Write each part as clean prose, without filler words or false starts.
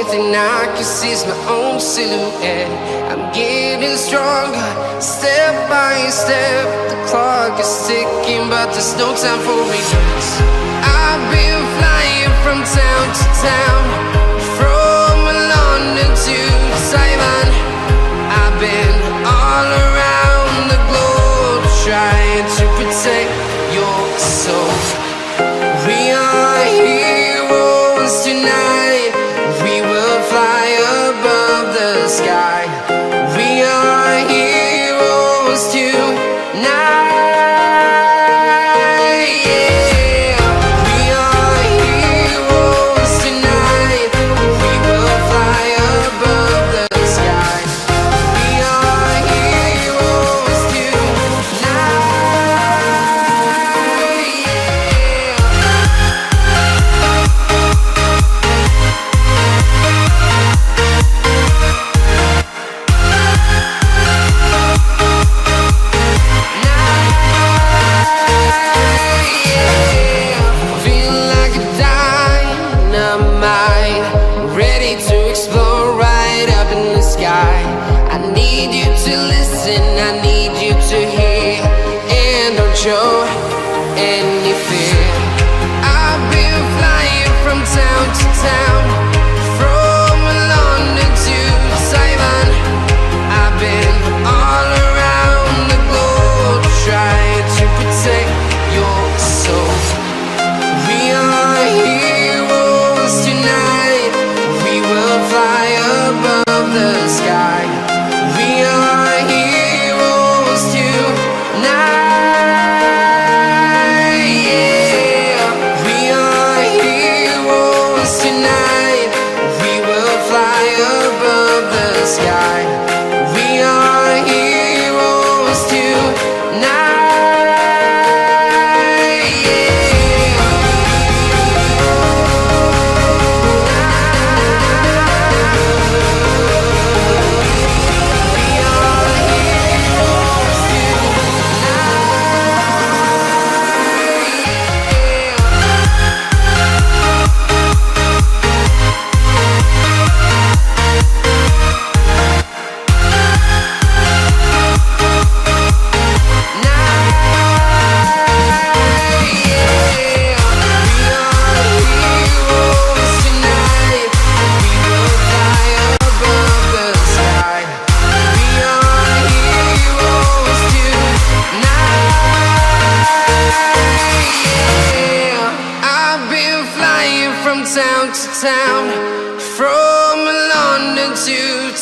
thing I can see is my own silhouette. I'm getting stronger, step by step. The clock is ticking, but there's no time for regrets. I've been flying from town to town, from London to Taiwan. I've been all around the globe, trying to protect your soul. We are heroes tonight. We will fly above the sky. We are heroes tonight. Yeah. We are heroes tonight. We will fly above the sky. We are heroes tonight. I need you to hear, and don't show any fear. I've been flying from town to town, from London to Taiwan. I've been all around the globe, trying to protect your soul. We are heroes tonight. We will fly above the sky. We are heroes tonight. Yeah. We are heroes tonight. We will fly above the sky. We are heroes tonight. From town to town, from London to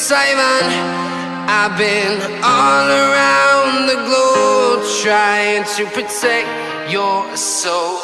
Taiwan. I've been all around the globe, trying to protect your soul.